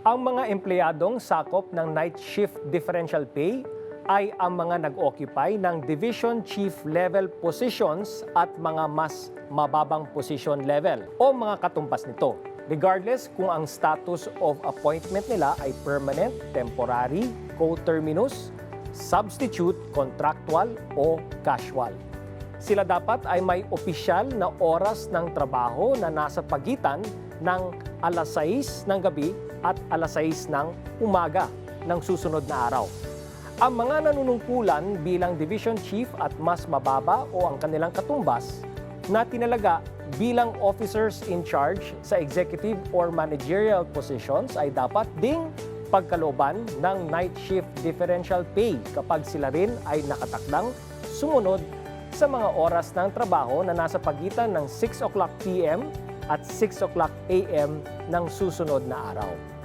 Ang mga empleyadong sakop ng night shift differential pay ay ang mga nag-occupy ng division chief level positions at mga mas mababang position level o mga katumpas nito, regardless kung ang status of appointment nila ay permanent, temporary, coterminous, substitute, contractual o casual. Sila dapat ay may opisyal na oras ng trabaho na nasa pagitan ng alas 6 ng gabi at alas 6 ng umaga ng susunod na araw. Ang mga nanunungkulan bilang division chief at mas mababa o ang kanilang katumbas na tinalaga bilang officers in charge sa executive or managerial positions ay dapat ding pagkalooban ng night shift differential pay kapag sila rin ay nakatakdang sumunod sa mga oras ng trabaho na nasa pagitan ng 6 o'clock p.m. at 6 o'clock a.m. ng susunod na araw.